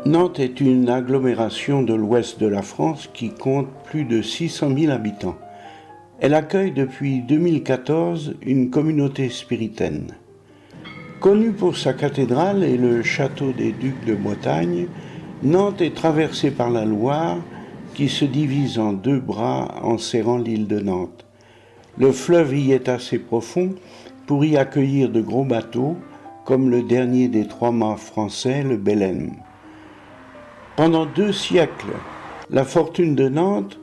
Nantes est une agglomération de l'ouest de la France qui compte plus de 600 000 habitants. Elle accueille depuis 2014 une communauté spiritaine. Connue pour sa cathédrale et le château des Ducs de Bretagne, Nantes est traversée par la Loire qui se divise en deux bras en serrant l'île de Nantes. Le fleuve y est assez profond pour y accueillir de gros bateaux, comme le dernier des trois mâts français, le Belem. Pendant 2 siècles, la fortune de Nantes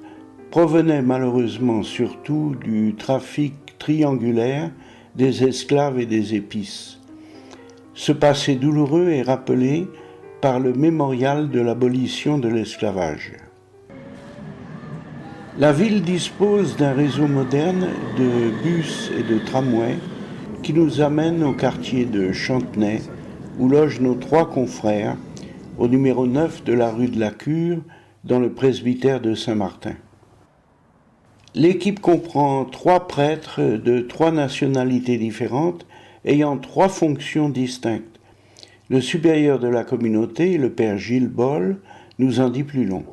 provenait malheureusement surtout du trafic triangulaire des esclaves et des épices. Ce passé douloureux est rappelé par le mémorial de l'abolition de l'esclavage. La ville dispose d'un réseau moderne de bus et de tramways qui nous amène au quartier de Chantenay, où logent nos 3 confrères, au numéro 9 de la rue de la Cure, dans le presbytère de Saint-Martin. L'équipe comprend 3 prêtres de 3 nationalités différentes, ayant 3 fonctions distinctes. Le supérieur de la communauté, le père Gilles Boll, nous en dit plus long.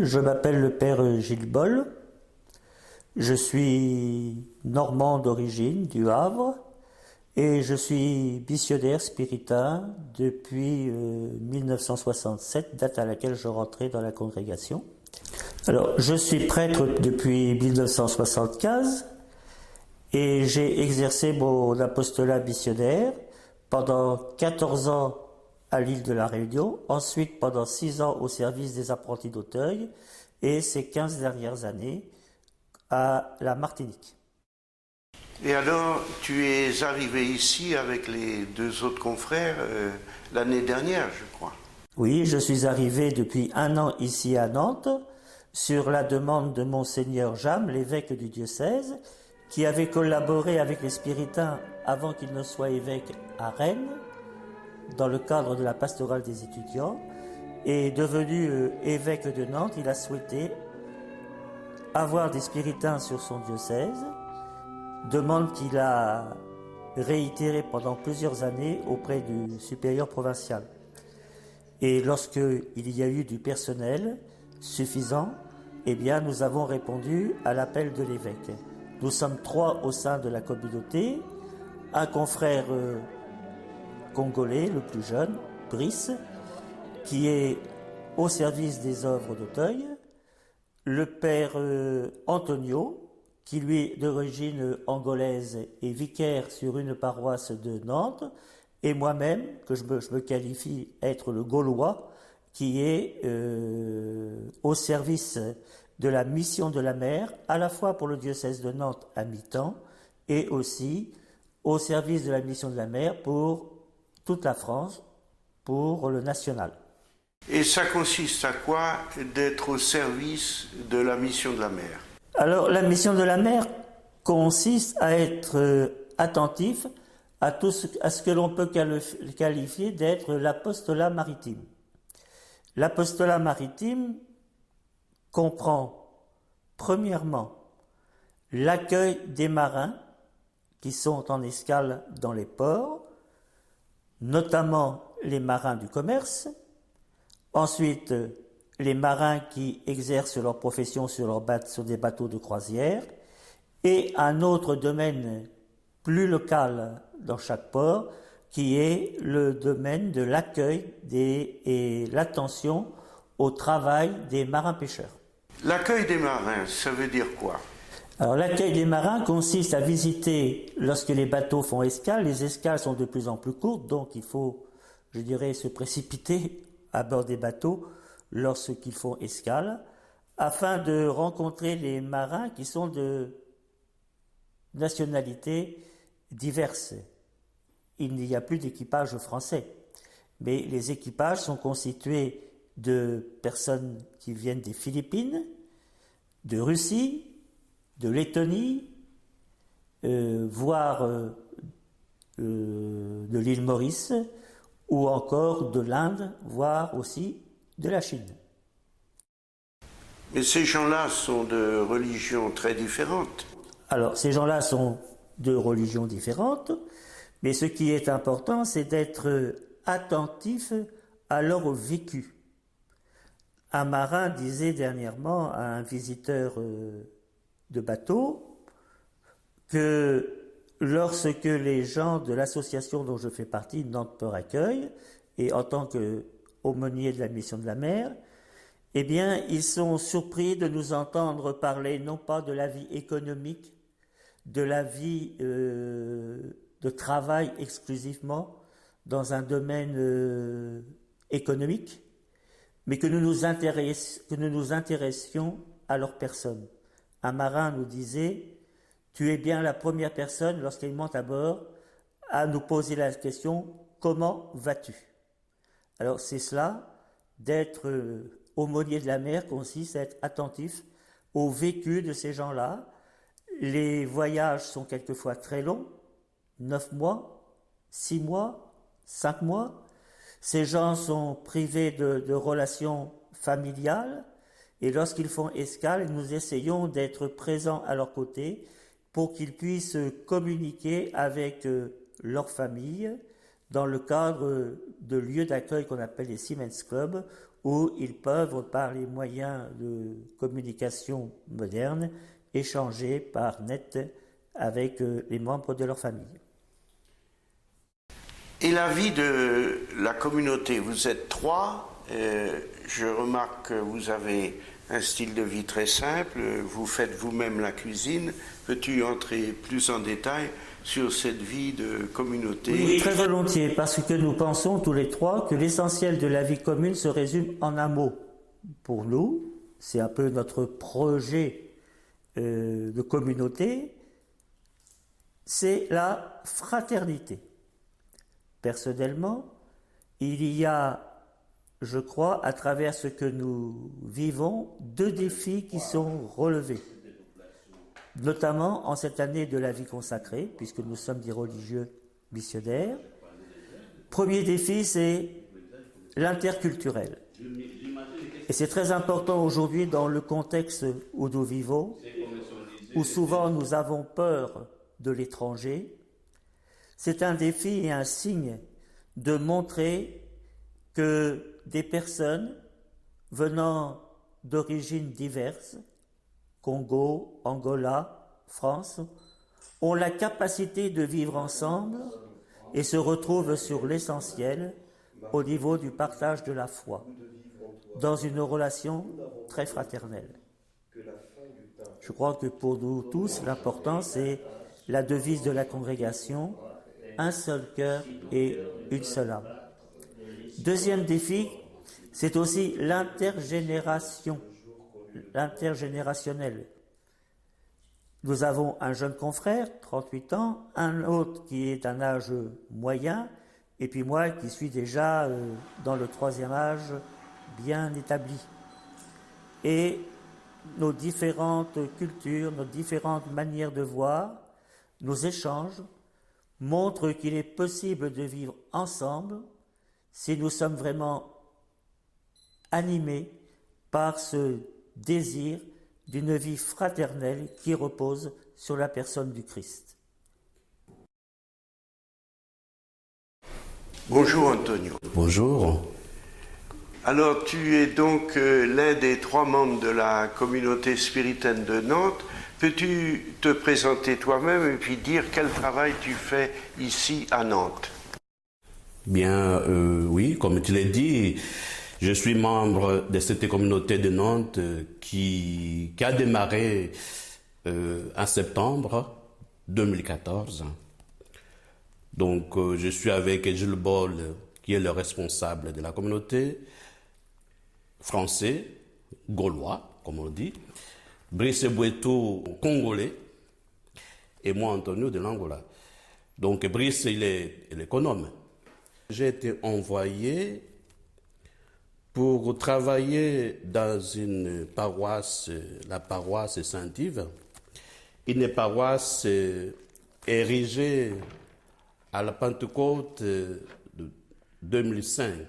Je m'appelle le père Gilles Boll. Je suis normand d'origine, du Havre, et je suis missionnaire spiritain depuis 1967, date à laquelle je rentrais dans la congrégation. Alors, je suis prêtre depuis 1975 et j'ai exercé mon apostolat missionnaire pendant 14 ans à l'île de la Réunion, ensuite pendant 6 ans au service des apprentis d'Auteuil et ces 15 dernières années à la Martinique. Et alors, tu es arrivé ici avec les 2 autres confrères l'année dernière, je crois. Oui, je suis arrivé depuis 1 an ici à Nantes, sur la demande de Monseigneur Jam, l'évêque du diocèse, qui avait collaboré avec les spiritains avant qu'il ne soit évêque à Rennes, dans le cadre de la pastorale des étudiants, et devenu évêque de Nantes, il a souhaité avoir des spiritains sur son diocèse, demande qu'il a réitérée pendant plusieurs années auprès du supérieur provincial. Et lorsqu'il y a eu du personnel suffisant, eh bien nous avons répondu à l'appel de l'évêque. Nous sommes 3 au sein de la communauté, un confrère congolais, le plus jeune, Brice, qui est au service des œuvres d'Auteuil, le père Antonio, qui lui est d'origine angolaise et vicaire sur une paroisse de Nantes, et moi-même, que je me qualifie être le Gaulois, qui est au service de la mission de la mer, à la fois pour le diocèse de Nantes à mi-temps, et aussi au service de la mission de la mer pour toute la France, pour le national. Et ça consiste à quoi d'être au service de la mission de la mer? Alors, la mission de la mer consiste à être attentif à ce que l'on peut qualifier d'être l'apostolat maritime. L'apostolat maritime comprend, premièrement, l'accueil des marins qui sont en escale dans les ports, notamment les marins du commerce, ensuite les marins qui exercent leur profession sur des bateaux de croisière, et un autre domaine plus local dans chaque port, qui est le domaine de l'accueil et l'attention au travail des marins-pêcheurs. L'accueil des marins, ça veut dire quoi? Alors, l'accueil des marins consiste à visiter, lorsque les bateaux font escale, les escales sont de plus en plus courtes, donc il faut, je dirais, se précipiter à bord des bateaux lorsqu'ils font escale, afin de rencontrer les marins qui sont de nationalités diverses. Il n'y a plus d'équipage français, mais les équipages sont constitués de personnes qui viennent des Philippines, de Russie, de Lettonie, voire de l'île Maurice, ou encore de l'Inde, voire aussi de la Chine. Mais ces gens-là sont de religions très différentes. Alors, ces gens-là sont de religions différentes, mais ce qui est important, c'est d'être attentif à leur vécu. Un marin disait dernièrement à un visiteur de bateau que lorsque les gens de l'association dont je fais partie, Nantes Port Accueil, et en tant qu'aumônier de la mission de la mer, eh bien, ils sont surpris de nous entendre parler non pas de la vie économique, de la vie de travail exclusivement dans un domaine économique, mais que nous nous intéressions à leur personne. Un marin nous disait « Tu es bien la première personne, lorsqu'il monte à bord, à nous poser la question « Comment vas-tu » Alors c'est cela, d'être aumônier de la mer consiste à être attentif au vécu de ces gens-là. Les voyages sont quelquefois très longs, 9 mois, 6 mois, 5 mois. Ces gens sont privés de relations familiales et lorsqu'ils font escale, nous essayons d'être présents à leur côté pour qu'ils puissent communiquer avec leur famille dans le cadre de lieux d'accueil qu'on appelle les Seamen's Club, où ils peuvent, par les moyens de communication modernes, échanger par net avec les membres de leur famille. Et la vie de la communauté, vous êtes 3, je remarque que vous avez un style de vie très simple, vous faites vous-même la cuisine. Peux-tu entrer plus en détail sur cette vie de communauté? Oui, très volontiers, parce que nous pensons tous les 3 que l'essentiel de la vie commune se résume en un mot. Pour nous, c'est un peu notre projet de communauté, c'est la fraternité. Personnellement, il y a, je crois, à travers ce que nous vivons, 2 défis qui sont relevés. Notamment en cette année de la vie consacrée, puisque nous sommes des religieux missionnaires. Premier défi, c'est l'interculturel. Et c'est très important aujourd'hui dans le contexte où nous vivons, où souvent nous avons peur de l'étranger. C'est un défi et un signe de montrer que des personnes venant d'origines diverses, Congo, Angola, France, ont la capacité de vivre ensemble et se retrouvent sur l'essentiel au niveau du partage de la foi, dans une relation très fraternelle. Je crois que pour nous tous, l'important, c'est la devise de la congrégation, un seul cœur et une seule âme. Deuxième défi, c'est aussi l'intergénérationnel. Nous avons un jeune confrère, 38 ans, un autre qui est d'un âge moyen, et puis moi qui suis déjà dans le 3e âge bien établi. Et nos différentes cultures, nos différentes manières de voir, nos échanges montrent qu'il est possible de vivre ensemble si nous sommes vraiment animés par ce désir d'une vie fraternelle qui repose sur la personne du Christ. Bonjour Antonio. Bonjour. Alors tu es donc l'un des 3 membres de la communauté spiritaine de Nantes. Peux-tu te présenter toi-même et puis dire quel travail tu fais ici à Nantes? Bien, oui, comme tu l'as dit, je suis membre de cette communauté de Nantes qui a démarré en septembre 2014. Donc, je suis avec Gilles Boll, qui est le responsable de la communauté, français, gaulois, comme on dit, Brice Bouetou, congolais, et moi, Antonio, de l'Angola. Donc, Brice, il est économe. J'ai été envoyé pour travailler dans une paroisse, la paroisse Saint-Yves, une paroisse érigée à la Pentecôte de 2005.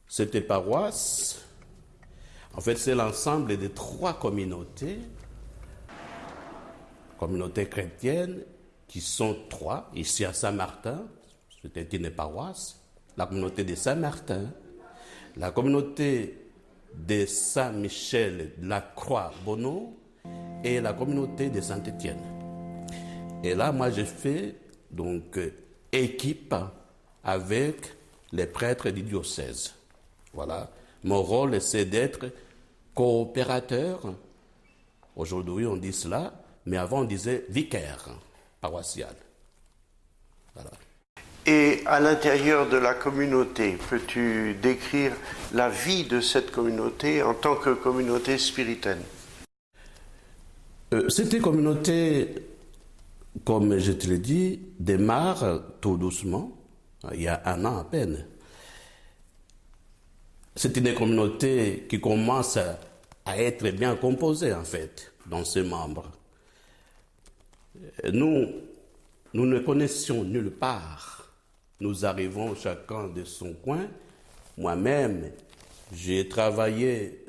Cette paroisse, en fait, c'est l'ensemble de 3 communautés chrétiennes, qui sont 3, ici à Saint-Martin, c'était une paroisse, la communauté de Saint-Martin, la communauté de Saint-Michel-de-la-Croix-Bonneau et la communauté de Saint-Étienne. Et là, moi, j'ai fait donc équipe avec les prêtres du diocèse. Voilà. Mon rôle, c'est d'être coopérateur. Aujourd'hui, on dit cela, mais avant, on disait vicaire paroissial. Voilà. Et à l'intérieur de la communauté, peux-tu décrire la vie de cette communauté en tant que communauté spiritaine? Cette communauté, comme je te l'ai dit, démarre tout doucement, il y a un an à peine. C'est une communauté qui commence à être bien composée, en fait, dans ses membres. Nous ne connaissions nulle part. Nous arrivons chacun de son coin. Moi-même, j'ai travaillé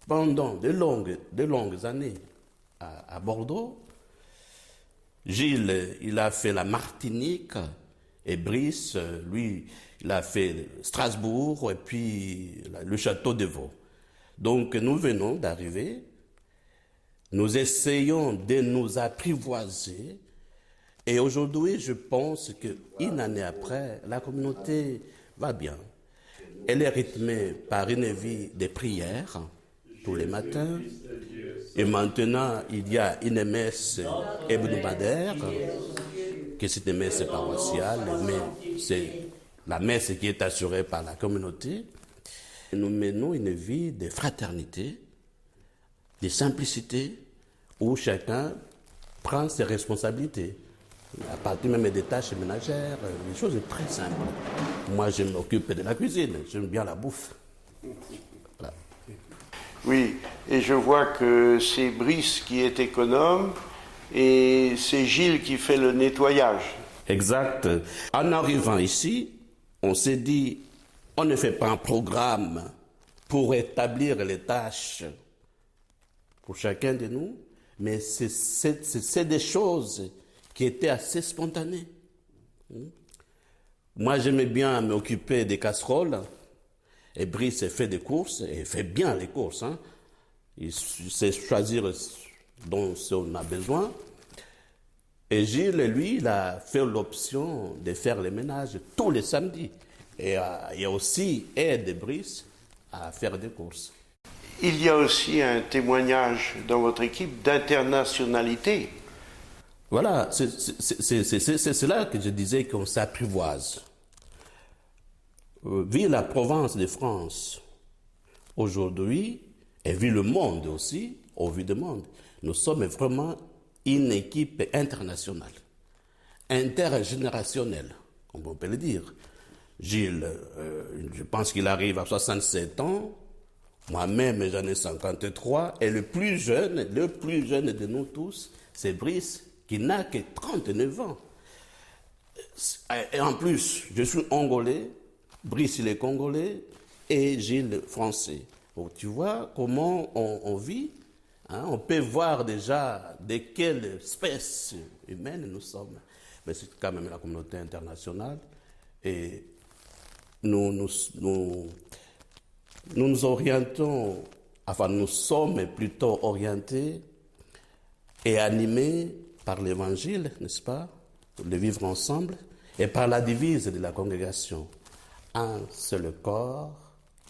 pendant de longues années à Bordeaux. Gilles, il a fait la Martinique, et Brice, lui, il a fait Strasbourg et puis le château de Vaud. Donc nous venons d'arriver, nous essayons de nous apprivoiser et aujourd'hui je pense qu'une année après, la communauté va bien. Elle est rythmée par une vie de prière tous les matins et maintenant il y a une messe hebdomadaire que c'est une messe paroissiale, mais c'est la messe qui est assurée par la communauté. Nous menons une vie de fraternité, de simplicité, où chacun prend ses responsabilités. À partir même des tâches ménagères, des choses très simples. Moi, je m'occupe de la cuisine, j'aime bien la bouffe. Voilà. Oui, et je vois que c'est Brice qui est économe et c'est Gilles qui fait le nettoyage. Exact. En arrivant ici, on s'est dit, on ne fait pas un programme pour établir les tâches pour chacun de nous, mais c'est des choses qui étaient assez spontanées. Moi, j'aimais bien m'occuper des casseroles, et Brice fait des courses, et il fait bien les courses. Hein. Il sait choisir dont on a besoin. Et Gilles, lui, il a fait l'option de faire les ménages tous les samedis. Et il y a aussi aide Brice à faire des courses. Il y a aussi un témoignage dans votre équipe d'internationalité. Voilà, c'est là que je disais qu'on s'apprivoise. Vu la province de France, aujourd'hui, et vu le monde aussi, au vu du monde, nous sommes vraiment une équipe internationale, intergénérationnelle, comme on peut le dire. Gilles, je pense qu'il arrive à 67 ans, moi-même j'en ai 53, et le plus jeune de nous tous, c'est Brice, qui n'a que 39 ans. Et en plus, je suis Angolais, Brice il est Congolais, et Gilles français. Donc, tu vois comment on vit. Hein, on peut voir déjà de quelle espèce humaine nous sommes. Mais c'est quand même la communauté internationale. Et nous nous orientons, enfin nous sommes plutôt orientés et animés par l'évangile, n'est-ce pas, pour le vivre ensemble, et par la devise de la congrégation. Un seul corps,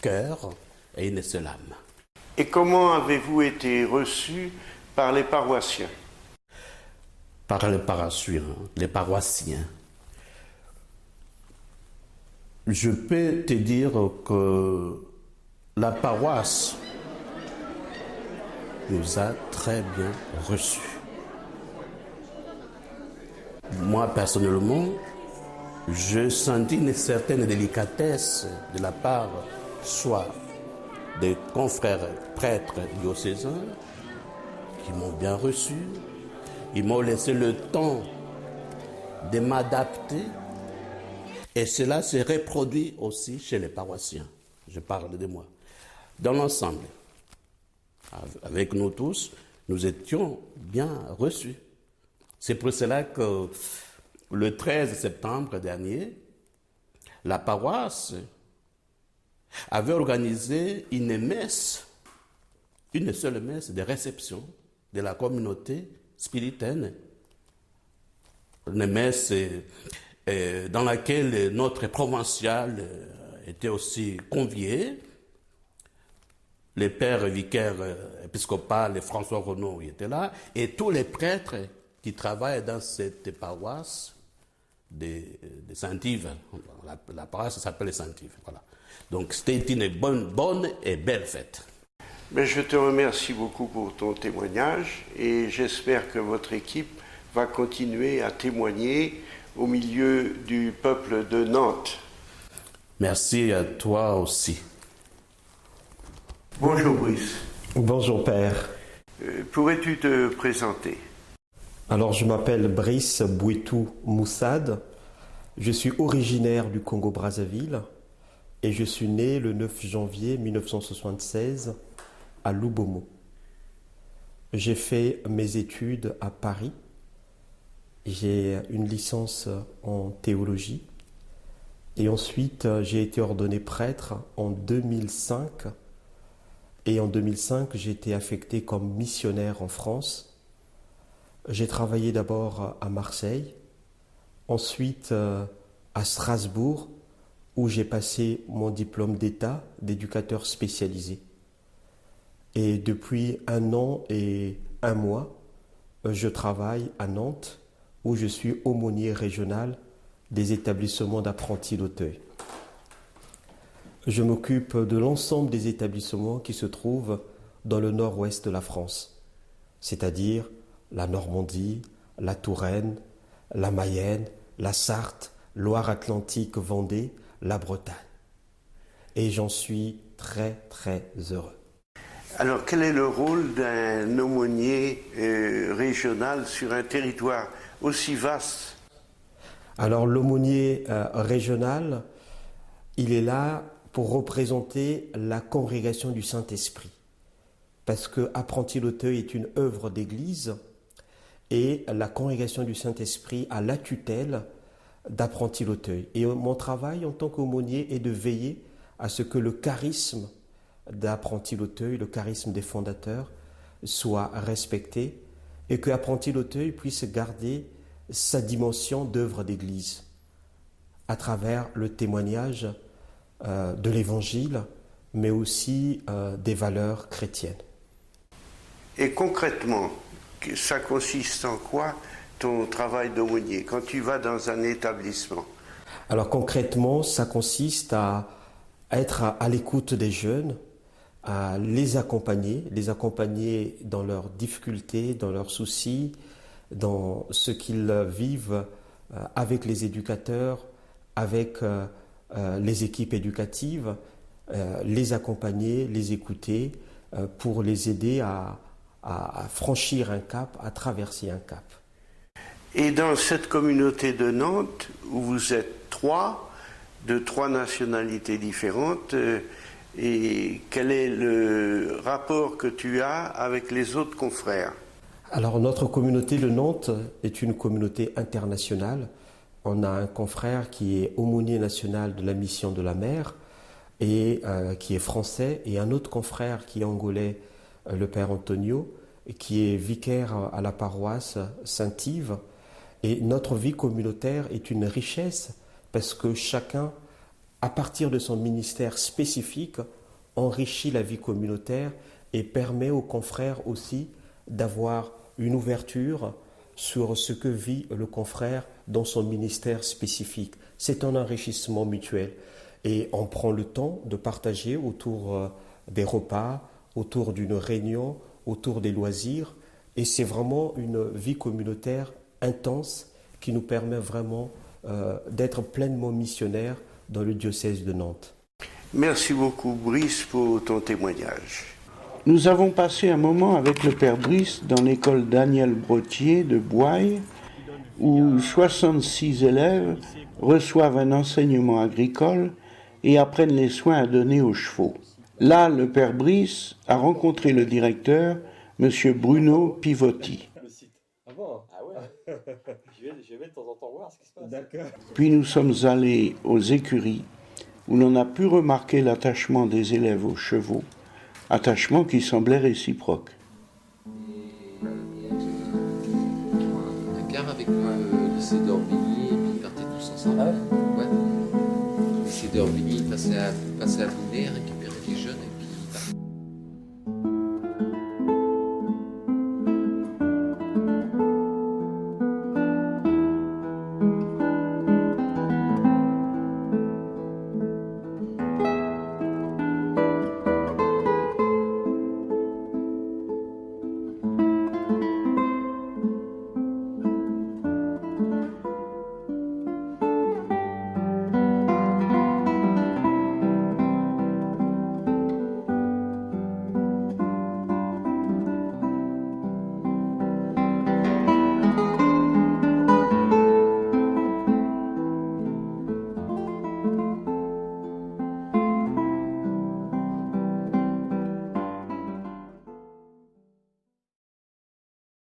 cœur et une seule âme. Et comment avez-vous été reçus par les paroissiens? Par les paroissiens. Je peux te dire que la paroisse nous a très bien reçus. Moi, personnellement, je sentis une certaine délicatesse de la part soit des confrères prêtres diocésains qui m'ont bien reçu. Ils m'ont laissé le temps de m'adapter et cela se reproduit aussi chez les paroissiens. Je parle de moi. Dans l'ensemble, avec nous tous, nous étions bien reçus. C'est pour cela que le 13 septembre dernier, la paroisse avait organisé une messe, une seule messe de réception de la communauté spiritaine. Une messe dans laquelle notre provincial était aussi convié. Le père vicaire épiscopal François Renaud était là, et tous les prêtres qui travaillent dans cette paroisse de Saint-Yves. La paroisse s'appelle Saint-Yves. Voilà. Donc c'était une bonne et belle fête. Mais je te remercie beaucoup pour ton témoignage et j'espère que votre équipe va continuer à témoigner au milieu du peuple de Nantes. Merci à toi aussi. Bonjour Brice. Bonjour Père. Pourrais-tu te présenter? Alors je m'appelle Brice Bouetou Moussad. Je suis originaire du Congo-Brazzaville et je suis né le 9 janvier 1976 à Lubomo. J'ai fait mes études à Paris. J'ai une licence en théologie et ensuite j'ai été ordonné prêtre en 2005 et en 2005 j'ai été affecté comme missionnaire en France. J'ai travaillé d'abord à Marseille, ensuite à Strasbourg où j'ai passé mon diplôme d'État d'éducateur spécialisé. Et depuis 1 an et 1 mois, je travaille à Nantes où je suis aumônier régional des établissements d'apprentis d'Auteuil. Je m'occupe de l'ensemble des établissements qui se trouvent dans le nord-ouest de la France, c'est-à-dire la Normandie, la Touraine, la Mayenne, la Sarthe, Loire-Atlantique, Vendée, la Bretagne. Et j'en suis très très heureux. Alors, quel est le rôle d'un aumônier régional sur un territoire aussi vaste? Alors, l'aumônier régional, il est là pour représenter la congrégation du Saint-Esprit. Parce que Apprentis d'Auteuil est une œuvre d'église et la congrégation du Saint-Esprit a la tutelle d'Apprentis d'Auteuil. Et mon travail en tant qu'aumônier est de veiller à ce que le charisme d'Apprentis d'Auteuil, le charisme des fondateurs, soit respecté et que Apprentis d'Auteuil puisse garder sa dimension d'œuvre d'église à travers le témoignage de l'Évangile, mais aussi des valeurs chrétiennes. Et concrètement, ça consiste en quoi ton travail d'aumônier quand tu vas dans un établissement? Alors concrètement, ça consiste à être à l'écoute des jeunes, à les accompagner dans leurs difficultés, dans leurs soucis, dans ce qu'ils vivent avec les éducateurs, avec les équipes éducatives, les accompagner, les écouter pour les aider à franchir un cap, à traverser un cap. Et dans cette communauté de Nantes, où vous êtes 3, de 3 nationalités différentes, et quel est le rapport que tu as avec les autres confrères? Alors notre communauté de Nantes est une communauté internationale. On a un confrère qui est aumônier national de la mission de la mer et qui est français, et un autre confrère qui est angolais, le père Antonio, qui est vicaire à la paroisse Saint-Yves. Et notre vie communautaire est une richesse parce que chacun, à partir de son ministère spécifique, enrichit la vie communautaire et permet aux confrères aussi d'avoir une ouverture sur ce que vit le confrère dans son ministère spécifique. C'est un enrichissement mutuel. Et on prend le temps de partager autour des repas, autour d'une réunion, autour des loisirs. Et c'est vraiment une vie communautaire intense qui nous permet vraiment d'être pleinement missionnaires dans le diocèse de Nantes. Merci beaucoup Brice pour ton témoignage. Nous avons passé un moment avec le père Brice dans l'école Daniel Brottier de Boye, où 66 élèves reçoivent un enseignement agricole et apprennent les soins à donner aux chevaux. Là, le père Brice a rencontré le directeur, M. Bruno Pivotti. Ah bon? Ah ouais. je vais de temps en temps voir ce qui se passe. D'accord. Puis nous sommes allés aux écuries où l'on a pu remarquer l'attachement des élèves aux chevaux, attachement qui semblait réciproque. Un car avec le lycée d'Orbigny et puis ils partaient tous ensemble. Ah ouais. Ouais. Le lycée d'Orbigny passait à Boulay, récupérer